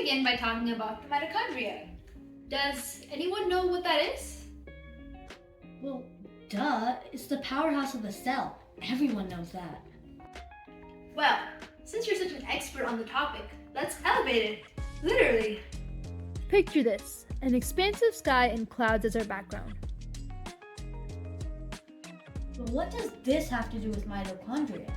begin by talking about the mitochondria. Does anyone know what that is? Well, duh, it's the powerhouse of the cell. Everyone knows that. Well, since you're such an expert on the topic, let's elevate it, literally. Picture this, an expansive sky and clouds as our background. But what does this have to do with mitochondria?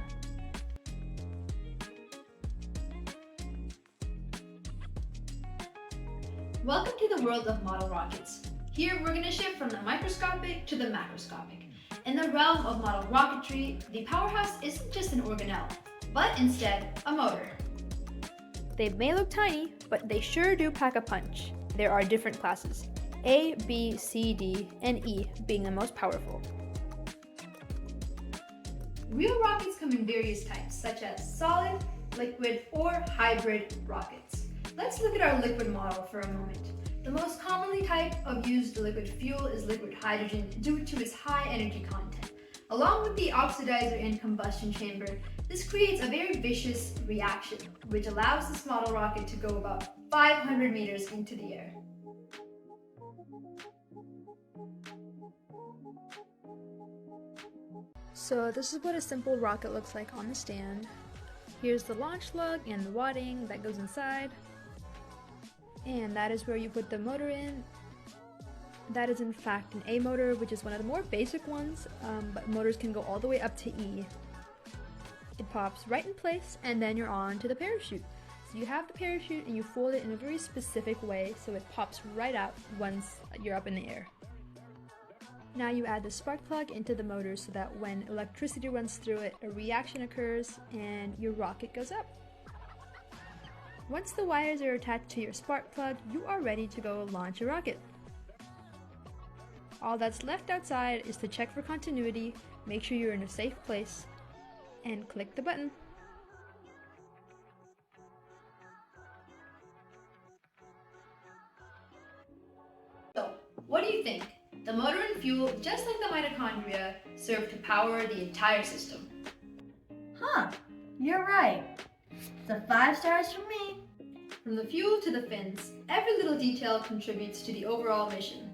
Welcome to the world of model rockets. Here we're going to shift from the microscopic to the macroscopic. In the realm of model rocketry, the powerhouse isn't just an organelle, but instead a motor. They may look tiny, but they sure do pack a punch. There are different classes, A, B, C, D, and E being the most powerful. Real rockets come in various types, such as solid, liquid, or hybrid rockets. Let's look at our liquid model for a moment. The most commonly type of used liquid fuel is liquid hydrogen due to its high energy content. Along with the oxidizer and combustion chamber, this creates a very vicious reaction, which allows this model rocket to go about 500 meters into the air. So this is what a simple rocket looks like on the stand. Here's the launch lug and the wadding that goes inside. And that is where you put the motor in. That is in fact an A motor, which is one of the more basic ones, but motors can go all the way up to E. It pops right in place and then you're on to the parachute. So you have the parachute and you fold it in a very specific way so it pops right out once you're up in the air. Now you add the spark plug into the motor so that when electricity runs through it, a reaction occurs and your rocket goes up. Once the wires are attached to your spark plug, you are ready to go launch a rocket. All that's left outside is to check for continuity, make sure you're in a safe place, and click the button. So, what do you think? The motor and fuel, just like the mitochondria, serve to power the entire system. Huh, you're right. It's 5 stars from me. From the fuel to the fins, every little detail contributes to the overall mission.